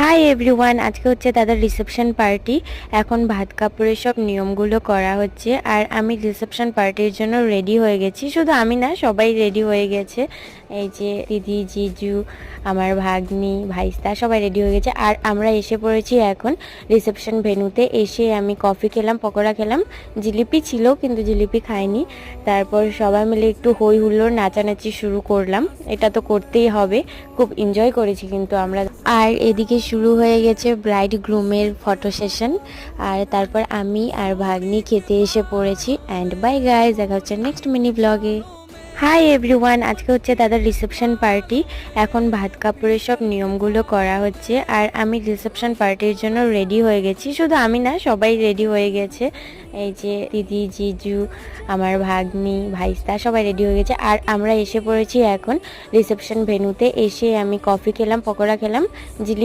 Hi everyone, আজকে হচ্ছে দাদার রিসেপশন পার্টি। এখন ভাত কাপড়ের সব নিয়মগুলো করা হচ্ছে আর আমি রিসেপশন পার্টির জন্য রেডি হয়ে গেছি। শুধু আমি না, সবাই রেডি হয়ে গেছে। এই যে দিদি, জিজু, আমার ভাগ্নি, ভাইস্তা সবাই রেডি হয়ে গেছে। আর আমরা এসে পড়েছি এখন রিসেপশন ভেন্যুতে। এসে আমি কফি খেলাম, পকোড়া খেলাম, জিলিপি ছিল কিন্তু জিলিপি খাইনি। তারপর সবাই মিলে একটু হই হুল্লোড় নাচানাচি শুরু করলাম। এটা তো করতেই হবে, খুব এনজয় করেছি কিন্তু আমরা। আর এদিকে শুরু হয়ে গেছে ব্রাইড গ্রুমের ফটো সেশন। আর তারপর আমি আর ভাগ্নি খেতে এসে পড়েছি। অ্যান্ড বাই গাইস, দেখা হচ্ছে নেক্সট মিনি ব্লগে। হাই এভরিওয়ান, আজকে হচ্ছে দাদার রিসেপশন পার্টি। এখন ভাত কাপড়ের সব নিয়মগুলো করা হচ্ছে আর আমি রিসেপশন পার্টির জন্য রেডি হয়ে গেছি। শুধু আমি না, সবাই রেডি হয়ে গেছে। এই যে দিদি, জিজু, আমার ভাগ্নি, ভাইস্তা সবাই রেডি হয়ে গেছে। আর আমরা এসে পড়েছি এখন রিসেপশন ভেন্যুতে। এসে আমি কফি খেলাম, পকোড়া খেলাম, জিলিপি